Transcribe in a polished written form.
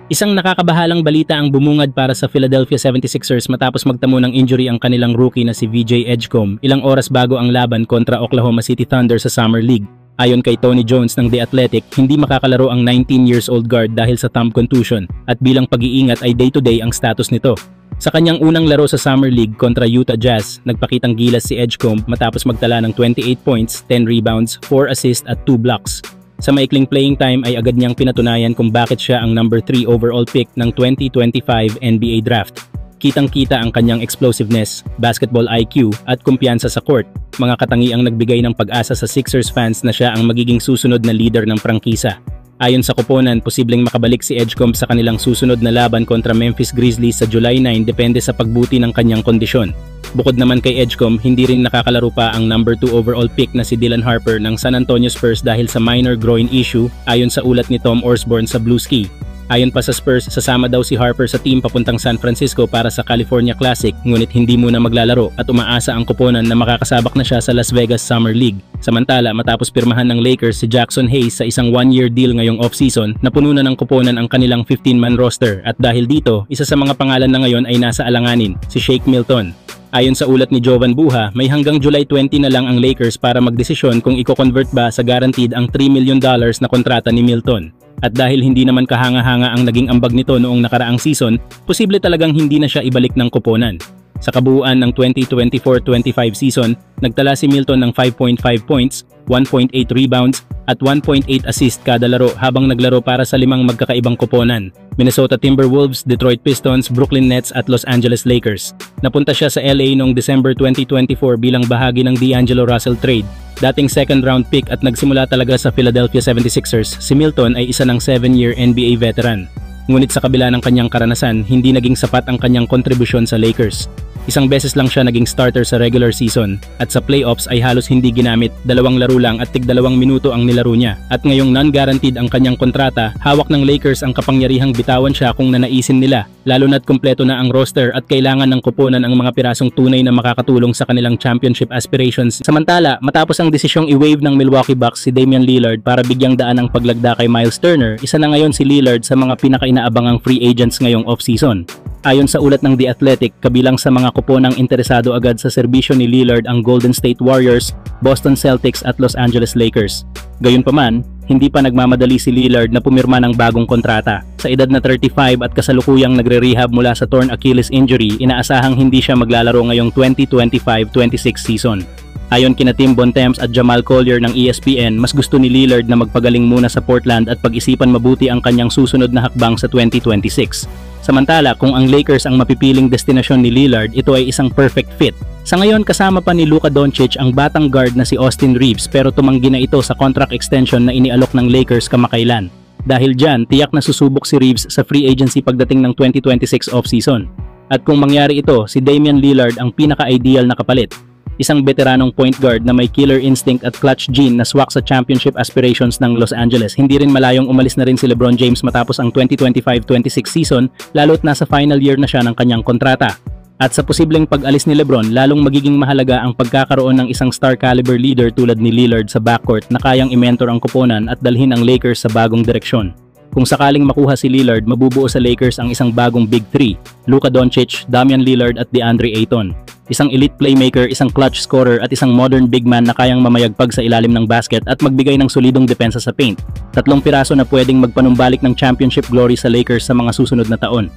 Isang nakakabahalang balita ang bumungad para sa Philadelphia 76ers matapos magtamo ng injury ang kanilang rookie na si VJ Edgecombe ilang oras bago ang laban kontra Oklahoma City Thunder sa Summer League. Ayon kay Tony Jones ng The Athletic, hindi makakalaro ang 19 years old guard dahil sa thumb contusion at bilang pag-iingat ay day-to-day ang status nito. Sa kanyang unang laro sa Summer League kontra Utah Jazz, nagpakitang gilas si Edgecombe matapos magtala ng 28 points, 10 rebounds, 4 assists at 2 blocks. Sa maikling playing time ay agad niyang pinatunayan kung bakit siya ang number 3 overall pick ng 2025 NBA Draft. Kitang-kita ang kanyang explosiveness, basketball IQ at kumpiyansa sa court, mga katangiang nagbigay ng pag-asa sa Sixers fans na siya ang magiging susunod na leader ng prangkisa. Ayon sa koponan, posibleng makabalik si Edgecombe sa kanilang susunod na laban kontra Memphis Grizzlies sa July 9 depende sa pagbuti ng kanyang kondisyon. Bukod naman kay Edgecombe, hindi rin nakakalaro pa ang number 2 overall pick na si Dylan Harper ng San Antonio Spurs dahil sa minor groin issue ayon sa ulat ni Tom Osborne sa Bluesky. Ayon pa sa Spurs, sasama daw si Harper sa team papuntang San Francisco para sa California Classic ngunit hindi muna maglalaro at umaasa ang koponan na makakasabak na siya sa Las Vegas Summer League. Samantala, matapos pirmahan ng Lakers si Jackson Hayes sa isang 1-year deal ngayong off-season, napuno na ng koponan ang kanilang 15-man roster at dahil dito, isa sa mga pangalan na ngayon ay nasa alanganin, si Shake Milton. Ayon sa ulat ni Jovan Buha, may hanggang July 20 na lang ang Lakers para magdesisyon kung i-convert ba sa guaranteed ang $3 million na kontrata ni Milton. At dahil hindi naman kahanga-hanga ang naging ambag nito noong nakaraang season, posible talagang hindi na siya ibalik ng koponan. Sa kabuuan ng 2024-25 season, nagtala si Milton ng 5.5 points, 1.8 rebounds, at 1.8 assist kada laro habang naglaro para sa 5 magkakaibang koponan: Minnesota Timberwolves, Detroit Pistons, Brooklyn Nets at Los Angeles Lakers. Napunta siya sa LA noong December 2024 bilang bahagi ng D'Angelo Russell trade. Dating second round pick at nagsimula talaga sa Philadelphia 76ers, si Milton ay isa ng 7-year NBA veteran. Ngunit sa kabila ng kanyang karanasan, hindi naging sapat ang kanyang kontribusyon sa Lakers. Isang beses lang siya naging starter sa regular season at sa playoffs ay halos hindi ginamit, 2 laro lang at tig-2 minuto ang nilaro niya. At ngayong non-guaranteed ang kanyang kontrata, hawak ng Lakers ang kapangyarihang bitawan siya kung nanaisin nila, lalo na't kumpleto na ang roster at kailangan ng koponan ang mga pirasong tunay na makakatulong sa kanilang championship aspirations. Samantala, matapos ang desisyong i-waive ng Milwaukee Bucks si Damian Lillard para bigyang daan ang paglagda kay Miles Turner, isa na ngayon si Lillard sa mga pinaka-inaabangang free agents ngayong off-season. Ayon sa ulat ng The Athletic, kabilang sa mga koponang interesado agad sa serbisyo ni Lillard ang Golden State Warriors, Boston Celtics at Los Angeles Lakers. Gayunpaman, hindi pa nagmamadali si Lillard na pumirma ng bagong kontrata. Sa edad na 35 at kasalukuyang nagre-rehab mula sa torn Achilles injury, inaasahang hindi siya maglalaro ngayong 2025-26 season. Ayon kina Tim Bontemps at Jamal Collier ng ESPN, mas gusto ni Lillard na magpagaling muna sa Portland at pag-isipan mabuti ang kanyang susunod na hakbang sa 2026. Samantala, kung ang Lakers ang mapipiling destinasyon ni Lillard, ito ay isang perfect fit. Sa ngayon, kasama pa ni Luka Doncic ang batang guard na si Austin Reeves pero tumanggi na ito sa contract extension na inialok ng Lakers kamakailan. Dahil dyan, tiyak na susubok si Reeves sa free agency pagdating ng 2026 offseason. At kung mangyari ito, si Damian Lillard ang pinaka-ideal na kapalit. Isang veteranong point guard na may killer instinct at clutch gene na swak sa championship aspirations ng Los Angeles. Hindi rin malayong umalis na rin si LeBron James matapos ang 2025-26 season, lalo't nasa final year na siya ng kanyang kontrata. At sa posibleng pag-alis ni LeBron, lalong magiging mahalaga ang pagkakaroon ng isang star caliber leader tulad ni Lillard sa backcourt na kayang i-mentor ang koponan at dalhin ang Lakers sa bagong direksyon. Kung sakaling makuha si Lillard, mabubuo sa Lakers ang isang bagong Big 3, Luka Doncic, Damian Lillard at DeAndre Ayton. Isang elite playmaker, isang clutch scorer at isang modern big man na kayang mamayagpag sa ilalim ng basket at magbigay ng solidong depensa sa paint. 3 piraso na pwedeng magpanumbalik ng championship glory sa Lakers sa mga susunod na taon.